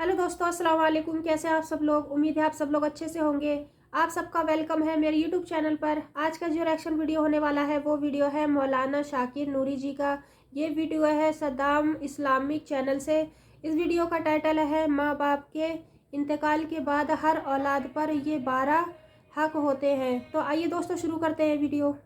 Hello दोस्तों, अस्सलाम वालेकुम। कैसे हैं आप सब लोग? उम्मीद है आप सब लोग अच्छे से होंगे। आप सबका वेलकम है मेरे यूट्यूब चैनल पर। आज का जो रिएक्शन वीडियो होने वाला है वो वीडियो है मौलाना शाकिर नूरी जी का। ये वीडियो है सद्दाम इस्लामिक चैनल से। इस वीडियो का टाइटल है माँ बाप के इंतकाल के बाद हर औलाद पर ये 12 हक होते हैं। तो आइए दोस्तों शुरू करते हैं वीडियो।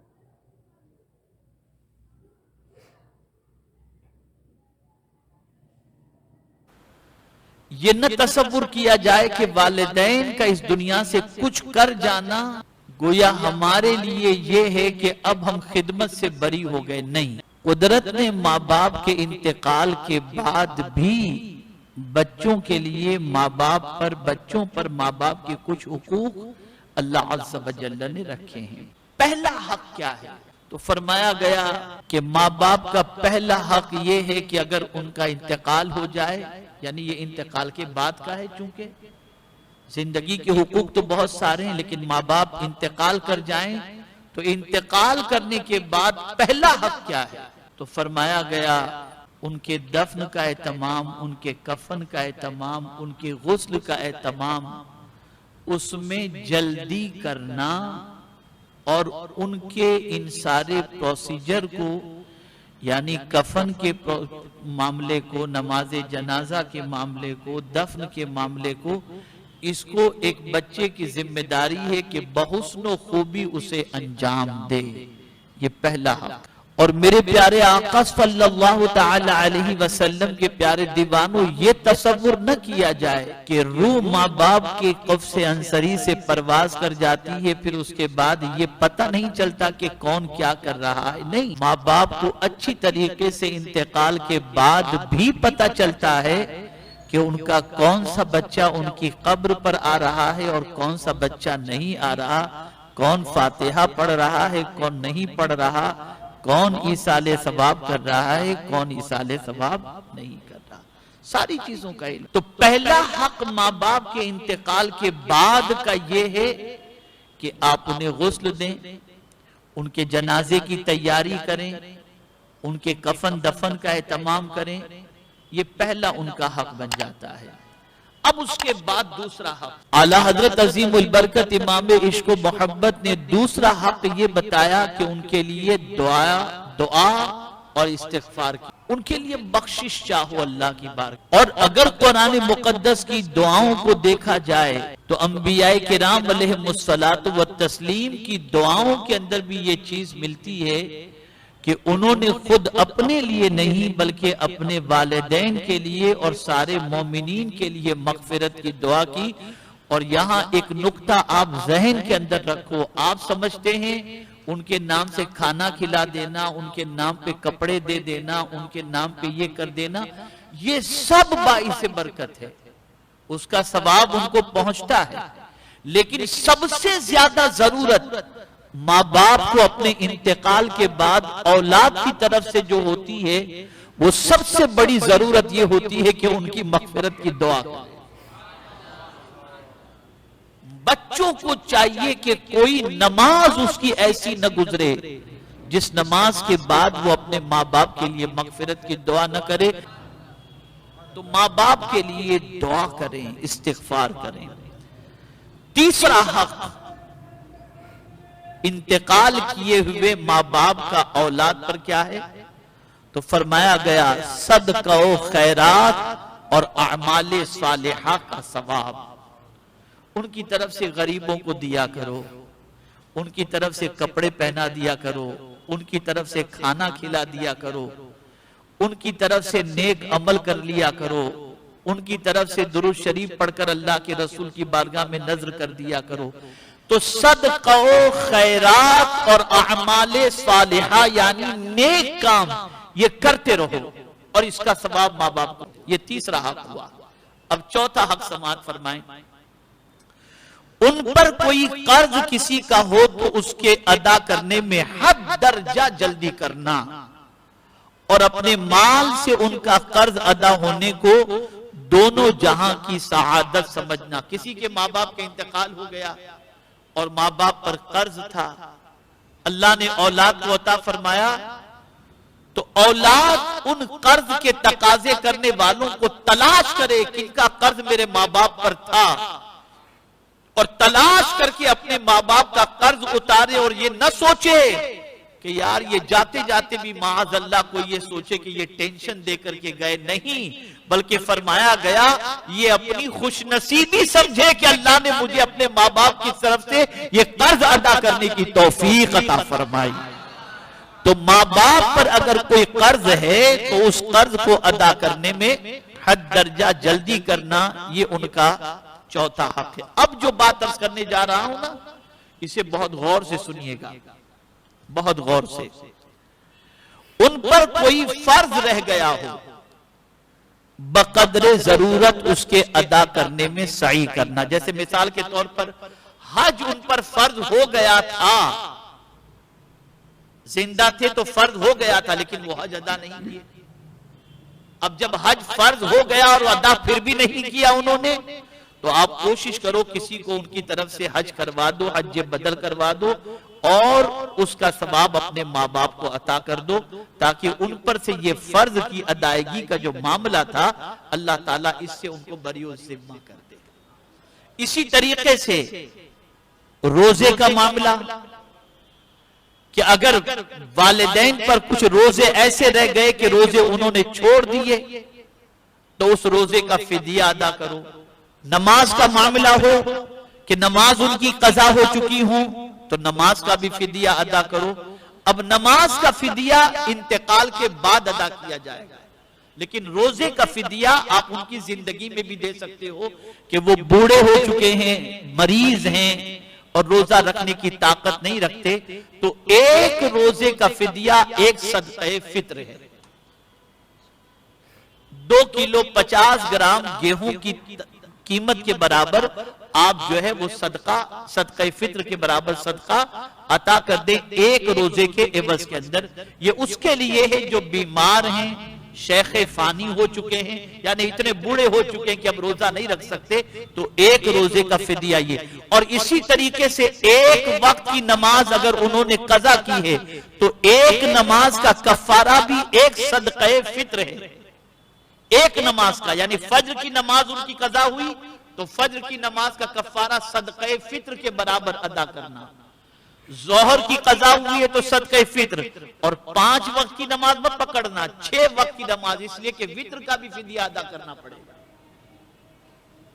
ये न तसव्वुर किया जाए कि वालिदैन का इस दुनिया से कुछ कर जाना गोया हमारे लिए ये है कि अब हम खिदमत से बरी हो गए। नहीं, कुदरत ने माँ बाप के इंतकाल के बाद भी बच्चों के लिए माँ बाप पर, बच्चों पर माँ बाप के कुछ हुकूक अल्लाह अज़्ज़ व जल्ल ने रखे हैं। पहला हक क्या है? तो फरमाया गया कि माँ बाप का पहला हक ये है कि अगर उनका इंतकाल हो जाए, यानी ये इंतकाल के बाद का है, चूंकि जिंदगी के हुकूक तो बहुत सारे हैं, लेकिन माँ बाप इंतकाल कर जाएं तो इंतकाल करने के बाद पहला हक क्या है? तो फरमाया गया उनके दफन का एहतमाम, उनके कफन का एहतमाम, उनके गुस्ल का एहतमाम, उसमें जल्दी करना और उनके इन सारे प्रोसीजर को, यानी कफन के मामले को, नमाज जनाजा के मामले को, दफन के मामले को, इसको एक बच्चे की जिम्मेदारी है कि बहुस्नो खूबी उसे अंजाम दे। ये पहला हक। और मेरे प्यारे आका सल्लल्लाहु तआला अलैहि वसल्लम के प्यारे दीवानों, ये तसव्वुर न किया जाए कि रूह माँ बाप के कब्ज़ अंसरी से परवाज कर जाती है, फिर उसके बाद ये पता नहीं चलता कि कौन क्या कर रहा है। नहीं, माँ बाप को अच्छी तरीके से इंतकाल के बाद भी पता चलता है कि उनका कौन सा बच्चा उनकी कब्र पर आ रहा है और कौन सा बच्चा नहीं आ रहा, कौन फातिहा पढ़ रहा है, कौन नहीं पढ़ रहा, कौन ईसाले सवाब कर रहा है, कौन ईसाले सवाब नहीं कर रहा, सारी चीजों का इल्म। तो पहला हक माँ बाप के इंतकाल के बाद का ये है कि आप उन्हें गुस्ल दें, उनके जनाजे की तैयारी करें, उनके कफन दफन का एहतमाम करें। ये पहला उनका हक बन जाता है। अब उसके बाद दूसरा हक, आला हजरत अजीमुल बरकत इमाम इश्क व मोहब्बत ने दूसरा हक ये बताया कि उनके लिए दुआ और इस्तिग़फ़ार की, उनके लिए बख्शिश चाहो अल्लाह की बार। और अगर कुरान मुक़द्दस की दुआओं को देखा जाए तो अंबियाए किराम अलैहिमुस्सलातु व तस्लीम की दुआओं के अंदर भी ये चीज मिलती है कि उन्होंने खुद अपने लिए नहीं बल्कि अपने वालिदैन के लिए और सारे मोमिनीन के लिए मग़फ़िरत की दुआ की। और यहाँ एक नुक्ता आप ज़हन के अंदर रखो, आप समझते हैं उनके नाम से खाना खिला देना, उनके नाम पे कपड़े दे देना, उनके नाम पे ये कर देना, ये सब बाइस बरकत है, उसका सवाब उनको पहुंचता है। लेकिन सबसे ज्यादा जरूरत माँ बाप को अपने इंतकाल के बाद औलाद की तरफ से जो होती है, वो सबसे बड़ी जरूरत ये होती है कि उनकी मग़फ़िरत की दुआ। बच्चों को चाहिए कि कोई नमाज उसकी ऐसी न गुजरे जिस नमाज के बाद वो अपने माँ बाप के लिए मग़फ़िरत की दुआ न करे। तो माँ बाप के लिए दुआ करें, इस्तिग़फ़ार करें। तीसरा हक, इंतकाल किए हुए माँ बाप का औलाद पर क्या है? तो फरमाया गया सदका व खैरात और अमाले सालिहा का सवाब। उनकी तरफ से गरीबों को दिया करो, उनकी तरफ से कपड़े पहना दिया करो, उनकी तरफ से खाना खिला दिया करो, उनकी तरफ से नेक अमल कर लिया करो, उनकी तरफ से दुरूद शरीफ पढ़कर अल्लाह के रसूल की बारगाह में नजर कर दिया करो। तो सदका व खैरात और अमाले सालिहा यानी नेक काम ये करते रहो और इसका सवाब माँ बाप को। ये तीसरा हक हुआ। अब चौथा हक समाअत फरमाएं, उन पर कोई कर्ज किसी का हो तो उसके अदा करने में हद दर्जा जल्दी करना और अपने माल से उनका कर्ज अदा होने को दोनों जहां की सआदत समझना। किसी के माँ बाप का इंतकाल हो गया और माँ बाप पर कर्ज था, अल्लाह ने औलाद को अता फरमाया تو اولاد ان قرض کے تقاضے کرنے والوں کو تلاش کرے کہ ان کا قرض میرے ماں باپ پر تھا، اور تلاش کر کے اپنے ماں باپ کا قرض اتارے، اور یہ نہ سوچے کہ یار یہ جاتے جاتے بھی معاذ اللہ کو یہ سوچے کہ یہ ٹینشن دے کر کے گئے، نہیں، بلکہ فرمایا گیا یہ اپنی خوش نصیبی سمجھے کہ اللہ نے مجھے اپنے ماں باپ کی طرف سے یہ قرض ادا کرنے کی توفیق عطا فرمائی۔ تو ماں باپ پر اگر کوئی قرض ہے تو اس قرض کو ادا کرنے میں حد درجہ جلدی کرنا یہ ان کا چوتھا حق ہے۔ اب جو بات عرض کرنے جا رہا ہوں نا، اسے بہت غور سے سنیے گا، بہت غور سے۔ ان پر کوئی فرض رہ گیا ہو، بقدر ضرورت اس کے ادا کرنے میں سعی کرنا۔ جیسے مثال کے طور پر حج ان پر فرض ہو گیا تھا، زندہ تھے تو فرض ہو گیا تھا، لیکن وہ حج ادا نہیں کیے۔ اب جب حج فرض ہو گیا اور ادا پھر بھی نہیں کیا انہوں نے، تو آپ کوشش کرو کسی کو ان کی طرف سے حج کروا دو، حج بدل کروا دو، اور اس کا ثواب اپنے ماں باپ کو عطا کر دو، تاکہ ان پر سے یہ فرض کی ادائیگی کا جو معاملہ تھا اللہ تعالیٰ اس سے ان کو بری و ذمہ کر دے۔ اسی طریقے سے روزے کا معاملہ، کہ اگر والدین پر کچھ روزے ایسے رہ گئے کہ روزے انہوں نے چھوڑ دیے تو اس روزے کا فدیہ ادا کرو۔ نماز کا معاملہ ہو کہ نماز ان کی قضا ہو چکی ہوں تو نماز کا بھی فدیہ ادا کرو۔ اب نماز کا فدیہ انتقال کے بعد ادا کیا جائے گا، لیکن روزے کا فدیہ آپ ان کی زندگی میں بھی دے سکتے ہو کہ وہ بوڑھے ہو چکے ہیں، مریض ہیں اور روزہ رکھنے کی طاقت نہیں رکھتے، تو ایک روزے کا فدیہ ایک صدقہ فطر ہے۔ 2 کلو 50 گرام گیہوں کی قیمت کے برابر آپ جو ہے وہ صدقہ فطر کے برابر صدقہ عطا کر دیں ایک روزے کے عوض کے اندر۔ یہ اس کے لیے ہے جو بیمار ہیں، شیخ فانی ہو چکے ہیں، یعنی اتنے بوڑھے ہو چکے ہیں کہ اب روزہ نہیں رکھ سکتے، تو ایک روزے کا فدیہ یہ۔ اور اسی طریقے سے ایک وقت کی نماز اگر انہوں نے قضا کی ہے تو ایک نماز کا کفارہ بھی ایک صدقہ فطر ہے۔ ایک نماز کا، یعنی فجر کی نماز ان کی قضا ہوئی تو فجر کی نماز کا کفارہ صدقہ فطر کے برابر ادا کرنا۔ ظہر کی قضا ہوئی ہے تو صدقہ فطر، اور 5 وقت کی نماز مت پکڑنا، 6 وقت کی نماز، اس لیے کہ وطر کا بھی فدیہ ادا کرنا پڑے گا۔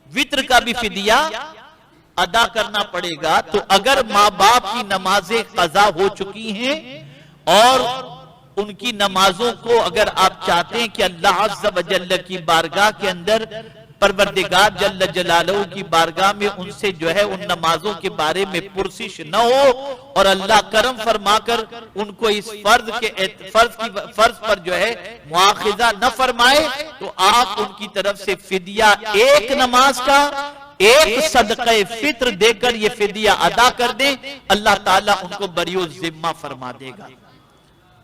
وطر کا بھی فدیہ ادا کرنا پڑے گا۔ تو اگر ماں باپ کی نمازیں قضا ہو چکی ہیں اور ان کی نمازوں کو اگر آپ چاہتے ہیں کہ اللہ عز و جل کی بارگاہ کے اندر، پروردگار جل جلالہ کی بارگاہ میں ان سے جو ہے ان نمازوں کے بارے میں پرسش نہ ہو اور اللہ کرم فرما کر ان کو اس فرض پر جو ہے مواخذہ نہ فرمائے، تو آپ ان کی طرف سے فدیہ ایک نماز کا ایک صدقہ فطر دے کر یہ فدیہ ادا کر دیں، اللہ تعالیٰ ان کو بری و ذمہ فرما دے گا۔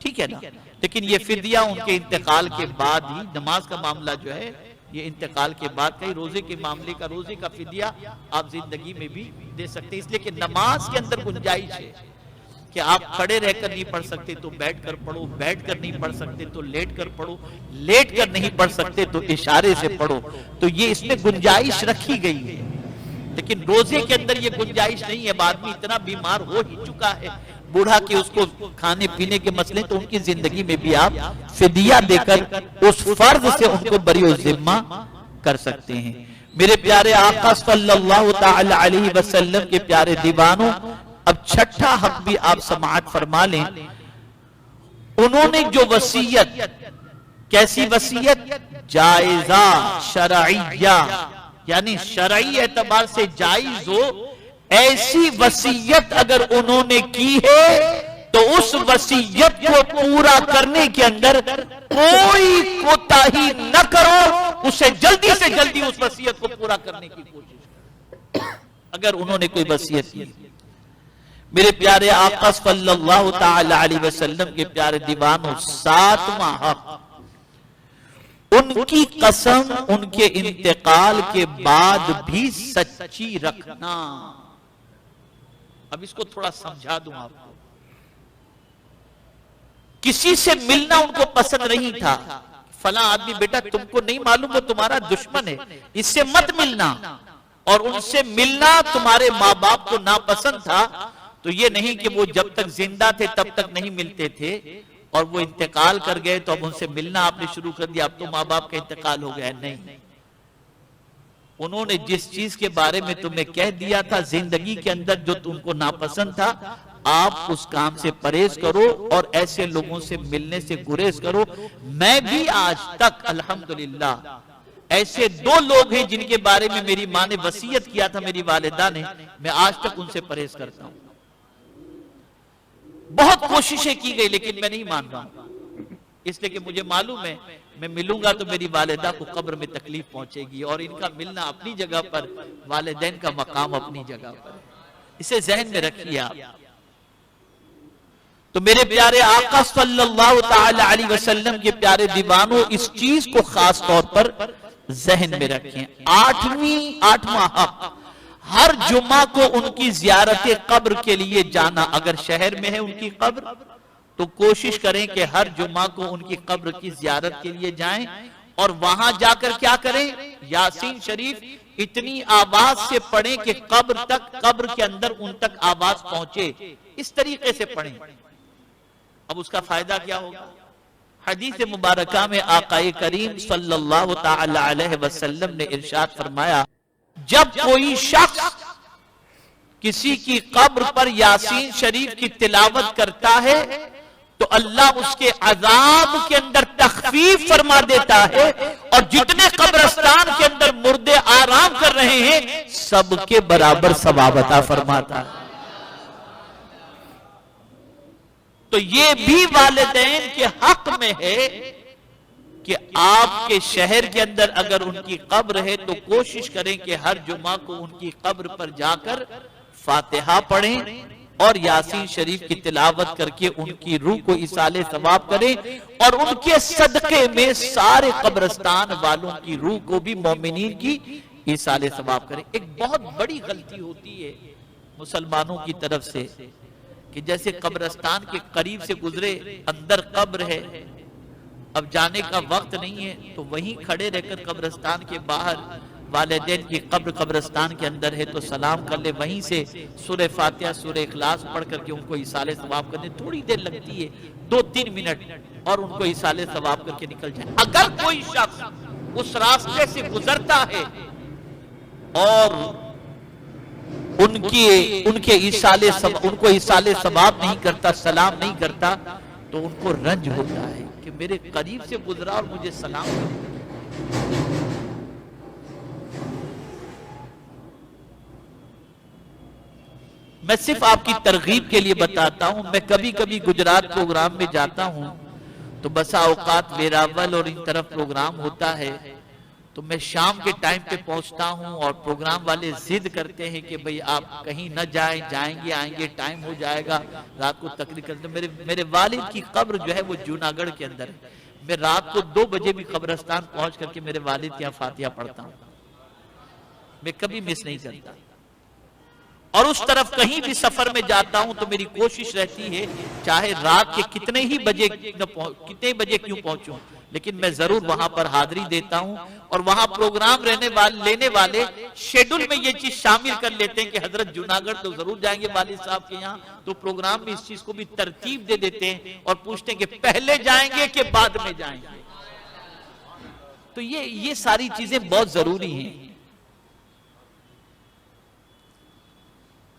ٹھیک ہے نا؟ لیکن یہ فدیہ ان کے انتقال کے بعد ہی، نماز کا معاملہ جو ہے یہ انتقال کے بعد کئی، روزے کے معاملے کا، روزے کا فدیہ آپ زندگی میں بھی دے سکتے ہیں، اس لیے کہ نماز کے اندر گنجائش ہے کہ آپ کھڑے رہ کر نہیں پڑھ سکتے تو بیٹھ کر پڑھو، بیٹھ کر نہیں پڑھ سکتے تو لیٹ کر پڑھو، لیٹ کر نہیں پڑھ سکتے تو اشارے سے پڑھو، تو یہ اس میں گنجائش رکھی گئی ہے۔ لیکن روزے کے اندر یہ گنجائش نہیں ہے، آدمی اتنا بیمار ہو ہی چکا ہے، بوڑھا کہ اس کو کھانے پینے کے مسئلے، تو ان کی زندگی میں بھی آپ فدیہ دے کر اس فرض سے ان کو بری و ذمہ کر سکتے ہیں۔ میرے پیارے آقا صلی اللہ تعالی علیہ وسلم کے پیارے دیوانوں، اب چھٹا حق بھی آپ سماعت فرما لیں۔ انہوں نے جو وصیت، کیسی وصیت؟ جائزہ شرعیہ، یعنی شرعی اعتبار سے جائز ہو، ایسی وصیت اگر انہوں نے کی ہے تو اس وصیت کو پورا کرنے کے اندر کوئی کوتاہی نہ کرو، اسے جلدی سے جلدی اس وصیت کو پورا کرنے کی کوشش کرو۔ اگر انہوں نے کوئی وصیت کی، میرے پیارے آقا صلی اللہ تعالی علیہ وسلم کے پیارے دیوانوں، 7واں حق، ان کی قسم ان کے انتقال کے بعد بھی سچی رکھنا۔ اب اس کو تھوڑا سمجھا دوں آپ کو۔ किसी से मिलना उनको पसंद नहीं था। फला आदमी बेटा तुमको नहीं मालूम वो तुम्हारा दुश्मन है, इससे मत मिलना। और उनसे मिलना तुम्हारे माँ बाप को नापसंद था, तो ये नहीं कि वो जब तक जिंदा थे तब तक नहीं मिलते थे और वो इंतकाल कर गए तो अब उनसे मिलना आपने शुरू कर दिया, अब तो माँ बाप का इंतकाल हो गया। नहीं, उन्होंने जिस चीज के बारे में तुम्हें कह दिया था जिंदगी के अंदर जो तुमको नापसंद था, आप उस काम से परहेज करो और ऐसे लोगों से मिलने से गुरेज करो। मैं भी आज तक अल्हम्दुलिल्लाह ऐसे 2 लोग हैं जिनके बारे में मेरी माँ ने वसीयत किया था, मेरी वालिदा ने, मैं आज तक उनसे परहेज करता हूं। बहुत कोशिशें की गई लेकिन मैं नहीं मान रहा हूं, इसलिए कि मुझे मालूम है मैं मिलूंगा तो मेरी वालिदा को कब्र में तकलीफ पहुंचेगी और इनका मिलना अपनी जगह पर, वालिदैन का मकाम अपनी जगह पर, इसे जहन में रखिए आप। तो मेरे प्यारे आका सल्लल्लाहु ताला अलैहि वसल्लम के प्यारे दीवानों, इस चीज को खास तौर पर जहन में रखें। 8वां हक, हर जुम्मा को उनकी जियारत कब्र के लिए जाना। अगर शहर में है उनकी कब्र तो कोशिश करें कि हर जुम्मा को उनकी कब्र की जियारत के लिए जाएं और वहां जाकर क्या करें, यासीन शरीफ इतनी आवाज से पढ़ें कि कब्र तक, कब्र के अंदर उन तक आवाज पहुंचे, इस तरीके से पढ़ें। अब उसका फायदा क्या होगा? हदीस मुबारका में आकाए करीम सल्लल्लाहु ताला अलैहि वसल्लम ने इरशाद फरमाया, जब कोई शख्स किसी की कब्र पर यासीन शरीफ की तिलावत करता है तो अल्लाह उसके अजाब के अंदर तखफीफ फरमा देता है और जितने कब्रिस्तान के अंदर मुर्दे आराम कर रहे हैं सबके बराबर सवाब अता फरमाता है। तो ये भी वालिदैन के हक में है कि आपके शहर के अंदर अगर उनकी कब्र है तो कोशिश करें कि हर जुम्मा को उनकी कब्र पर जाकर फातिहा पढ़ें और यासीन शरीफ की तिलावत करके उनकी रूह को इसाले सवाब करें और उनके सदके में सारे कब्रिस्तान वालों की रूह को भी मोमिनीन की इसाले सवाब करें। एक बहुत बड़ी गलती होती है मुसलमानों की तरफ से कि जैसे कब्रिस्तान के करीब से गुजरे, अंदर कब्र है, अब जाने का वक्त नहीं है तो वहीं खड़े रहकर कब्रिस्तान के बाहर वालिदैन की कब्र कब्रिस्तान के अंदर है तो सलाम कर ले, वहीं से सूरह फातिहा सूरह इखलास पढ़ करके उनको इसाले सवाब करने थोड़ी देर लगती है, 2-3 मिनट, और उनको इसाले सवाब करके निकल जाए। अगर कोई शख्स उस रास्ते से गुजरता है और उनके उनको इसाले सवाब नहीं करता, सलाम नहीं करता, तो उनको रंज होता है कि मेरे करीब से गुजरा और मुझे सलाम कर। मैं सिर्फ आपकी तरगीब के लिए बताता हूं, मैं कभी कभी गुजरात प्रोग्राम में जाता हूं तो बसा औकात वेरावल और इन तरफ प्रोग्राम होता है तो मैं शाम के टाइम पे पहुंचता हूं और प्रोग्राम वाले जिद करते हैं कि भाई आप कहीं न जाएं, जाएंगे आएंगे टाइम हो जाएगा, रात को तकरीर करते। मेरे वालिद की कब्र जो है वो जूनागढ़ के अंदर है। मैं रात को 2 बजे भी कब्रिस्तान पहुंच करके मेरे वालिद के यहाँ फातिहा पढ़ता हूं, मैं कभी मिस नहीं करता। और उस तरफ कहीं भी सफर में जाता हूं तो मेरी कोशिश रहती है चाहे रात के कितने बजे क्यों पहुंचूं, लेकिन मैं जरूर वहां पर हाजिरी देता हूं। और वहां प्रोग्राम लेने वाले शेड्यूल में ये चीज शामिल कर लेते हैं कि हजरत जूनागढ़ तो जरूर जाएंगे वालिद साहब के यहाँ, तो प्रोग्राम में इस चीज को भी तरतीब दे देते हैं और पूछते हैं कि पहले जाएंगे कि बाद में जाएंगे। तो ये सारी चीजें बहुत जरूरी हैं।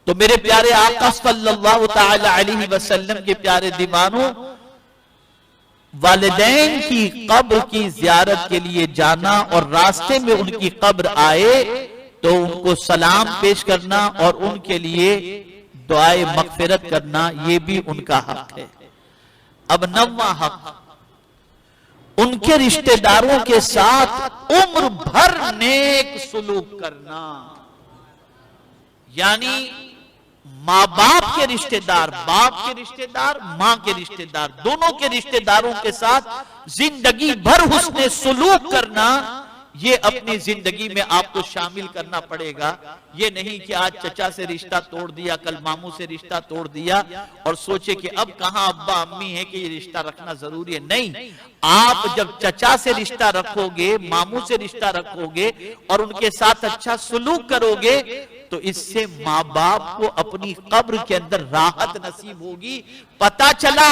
तो मेरे प्यारे आका सल्लल्लाहु ताला अलैहि वसल्लम के प्यारे दीवानों, वालिदैन की कब्र की जियारत के लिए जाना और रास्ते में उनकी कब्र आए तो उनको सलाम पेश करना और उनके लिए दुआए मगफिरत करना, ये भी उनका हक है। अब 9वां हक, उनके रिश्तेदारों के साथ उम्र भर नेक सुलूक करना। यानी माँ बाप के रिश्तेदार, बाप के रिश्तेदार, माँ के रिश्तेदार, दोनों के रिश्तेदारों के साथ जिंदगी भर हुस्ने सुलूक करना, یہ اپنی زندگی میں آپ کو شامل کرنا پڑے گا. یہ نہیں کہ آج چچا سے رشتہ توڑ دیا، کل ماموں سے رشتہ توڑ دیا اور سوچے کہ اب کہاں ابا امی ہے کہ یہ رشتہ رکھنا ضروری ہے. نہیں، آپ جب چچا سے رشتہ رکھو گے، ماموں سے رشتہ رکھو گے اور ان کے ساتھ اچھا سلوک کرو گے تو اس سے ماں باپ کو اپنی قبر کے اندر راحت نصیب ہوگی. پتا چلا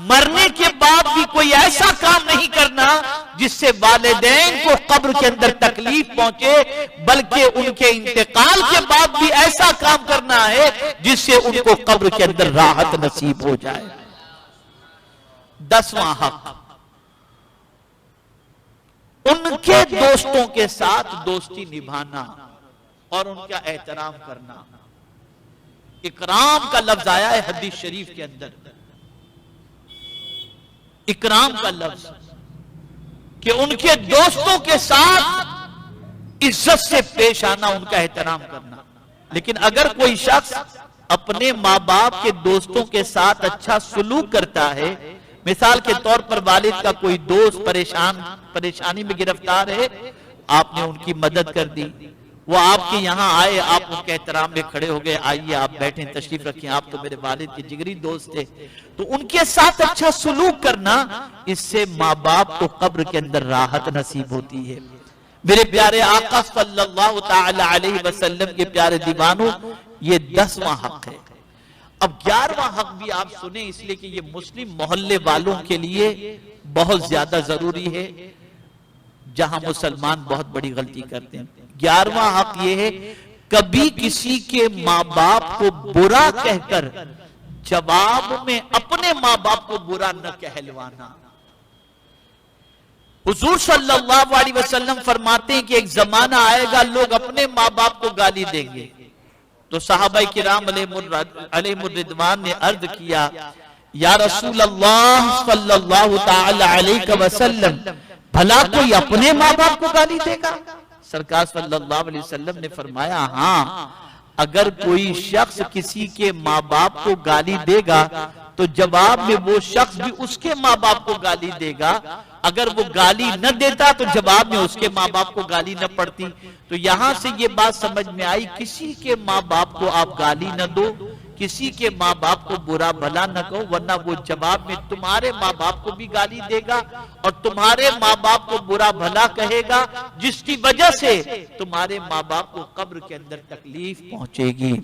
مرنے کے بعد بھی کوئی ایسا کام نہیں کرنا جس سے والدین کو قبر کے اندر تکلیف پہنچے، بلکہ ان کے انتقال کے بعد بھی ایسا کام کرنا ہے جس سے ان کو قبر کے اندر راحت نصیب ہو جائے. 10واں حق، ان کے دوستوں کے ساتھ دوستی نبھانا اور ان کا احترام کرنا. اکرام کا لفظ آیا ہے حدیث شریف کے اندر، اکرام کا لفظ، کہ ان کے دوستوں کے ساتھ عزت سے پیش آنا، ان کا احترام کرنا. لیکن اگر کوئی شخص اپنے ماں باپ کے دوستوں کے ساتھ اچھا سلوک کرتا ہے، مثال کے طور پر والد کا کوئی دوست پریشانی میں گرفتار ہے، آپ نے ان کی مدد کر دی، وہ آپ کے یہاں آئے، آپ ان کے احترام میں کھڑے ہو گئے، آئیے آپ بیٹھیں، تشریف رکھیں، آپ تو میرے والد کے جگری دوست تھے، تو ان کے ساتھ اچھا سلوک کرنا، اس سے ماں باپ کو قبر کے اندر راحت نصیب ہوتی ہے. میرے پیارے آقا صلی اللہ تعالی علیہ وسلم کے پیارے دیوانوں، یہ 10واں حق ہے. اب 11واں حق بھی آپ سنیں، اس لیے کہ یہ مسلم محلے والوں کے لیے بہت زیادہ ضروری ہے، جہاں مسلمان بہت بڑی غلطی کرتے ہیں. 11واں حق یہ ہے، کبھی کسی کے ماں باپ کو برا کہہ کر جواب میں اپنے ماں باپ کو برا نہ کہلوانا. حضور صلی اللہ علیہ وسلم فرماتے ہیں کہ ایک زمانہ آئے گا لوگ اپنے ماں باپ کو گالی دیں گے. تو صحابہ کرام علیہ الرضوان نے عرض کیا، یا رسول اللہ صلی اللہ تعالی علیہ وسلم، بھلا کوئی اپنے ماں باپ کو گالی دے گا؟ سرکار صلی اللہ علیہ وسلم نے فرمایا، ہاں، اگر کوئی شخص کسی کے ماں باپ کو گالی دے گا تو جواب میں وہ شخص بھی اس کے ماں باپ کو گالی دے گا. اگر وہ گالی نہ دیتا تو جواب میں اس کے ماں باپ کو گالی نہ پڑتی. تو یہاں سے یہ بات سمجھ میں آئی، کسی کے ماں باپ کو آپ گالی نہ دو، کسی کے ماں باپ کو برا بھلا نہ کہو، ورنہ وہ جواب میں تمہارے ماں باپ کو بھی گالی دے گا اور تمہارے ماں باپ کو برا بھلا کہے گا، جس کی وجہ سے تمہارے ماں باپ کو قبر کے اندر تکلیف پہنچے گی.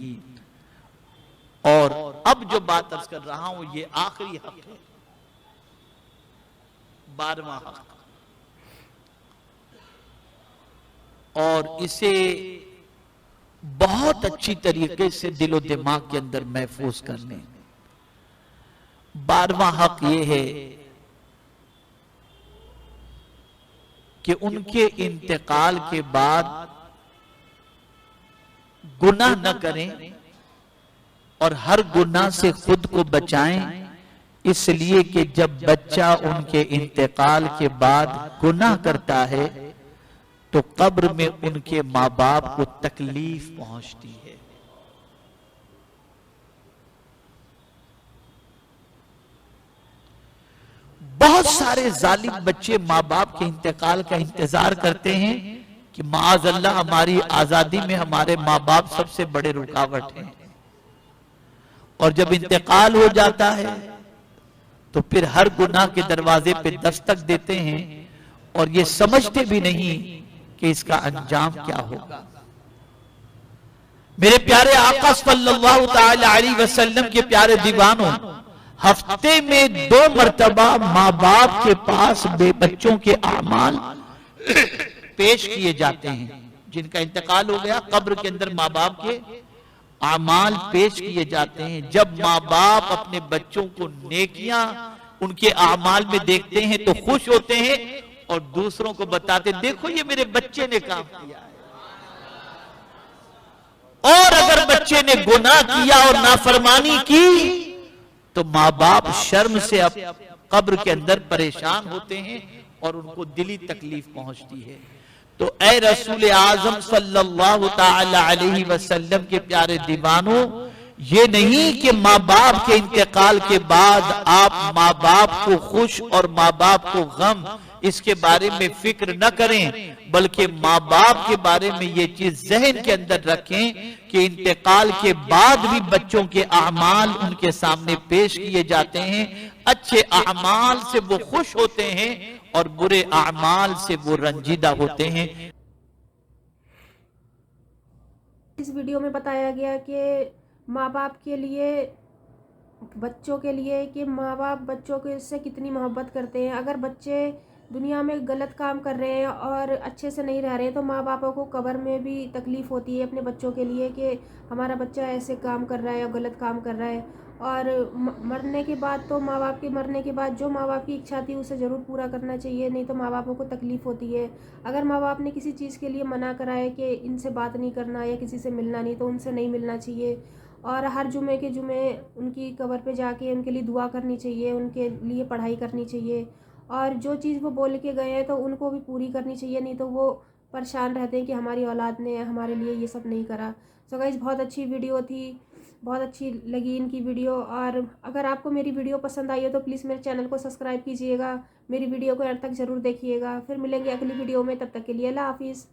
اور اب جو بات عرض کر رہا ہوں یہ آخری حق ہے، 12واں حق، اور اسے بہت اچھی طریقے سے دل و دماغ کے اندر محفوظ کرنے. 12واں حق یہ ہے کہ ان کے انتقال کے بعد گناہ نہ کریں اور ہر گناہ سے خود کو بچائیں، اس لیے کہ جب بچہ ان کے انتقال کے بعد گناہ کرتا ہے تو قبر میں ان کے ماں باپ کو تکلیف پہنچتی ہے. بہت سارے ظالم بچے ماں باپ کے انتقال کا انتظار کرتے ہیں کہ معاذ اللہ ہماری آزادی میں ہمارے ماں باپ سب سے بڑے رکاوٹ ہیں، اور جب انتقال ہو جاتا ہے تو پھر ہر گناہ کے دروازے پہ دستک دیتے ہیں اور یہ سمجھتے بھی نہیں کہ اس کا انجام کیا ہوگا. میرے پیارے آقا صلی اللہ تعالی علیہ وسلم کے پیارے دیوانوں، ہفتے میں 2 مرتبہ ماں باپ کے پاس بے بچوں کے اعمال پیش کیے جاتے ہیں. جن کا انتقال ہو گیا قبر کے اندر ماں باپ کے اعمال پیش کیے جاتے ہیں. جب ماں باپ اپنے بچوں کو نیکیاں ان کے اعمال میں دیکھتے ہیں تو خوش ہوتے ہیں اور دوسروں کو بتاتے دیکھو یہ میرے بچے نے کام کیا ہے. اور اگر بچے نے گناہ کیا اور نافرمانی کی تو ماں باپ شرم سے اب قبر کے اندر پریشان ہوتے ہیں اور ان کو دلی تکلیف پہنچتی ہے. تو اے رسول اعظم صلی اللہ تعالی علیہ وسلم کے پیارے دیوانوں، یہ نہیں کہ ماں باپ کے انتقال کے بعد آپ ماں باپ کو خوش اور ماں باپ کو غم इसके बारे में फिक्र न करें, बल्कि माँ बाप के बारे में ये चीज जहन के अंदर रखें कि इंतकाल के बाद भी बच्चों के अमाल उनके सामने पेश किए जाते हैं। अच्छे अमाल से वो खुश होते हैं और बुरे अमाल से वो रंजीदा होते हैं। इस वीडियो में बताया गया कि माँ बाप के लिए, बच्चों के लिए, कि माँ बाप बच्चों के से कितनी मोहब्बत करते हैं। अगर बच्चे दुनिया में गलत काम कर रहे हैं और अच्छे से नहीं रह रहे हैं तो माँ बापों को कब्र में भी तकलीफ़ होती है अपने बच्चों के लिए कि हमारा बच्चा ऐसे काम कर रहा है या गलत काम कर रहा है। और मरने के बाद तो माँ बाप के मरने के बाद जो माँ बाप की इच्छा थी उसे ज़रूर पूरा करना चाहिए, नहीं तो माँ बापों को तकलीफ़ होती है। अगर माँ बाप ने किसी चीज़ के लिए मना करा है कि इनसे बात नहीं करना या किसी से मिलना नहीं, तो उनसे नहीं मिलना चाहिए। और हर जुमे के जुमे उनकी कब्र पे जाके उनके लिए दुआ करनी चाहिए, उनके लिए पढ़ाई करनी चाहिए, और जो चीज़ वो बोल के गए हैं तो उनको भी पूरी करनी चाहिए, नहीं तो वो परेशान रहते हैं कि हमारी औलाद ने हमारे लिए ये सब नहीं करा। सो गाइस, बहुत अच्छी वीडियो थी, बहुत अच्छी लगी इनकी वीडियो। और अगर आपको मेरी वीडियो पसंद आई हो तो प्लीज़ मेरे चैनल को सब्सक्राइब कीजिएगा, मेरी वीडियो को अंत तक ज़रूर देखिएगा। फिर मिलेंगे अगली वीडियो में, तब तक के लिए अल्लाह हाफिज़।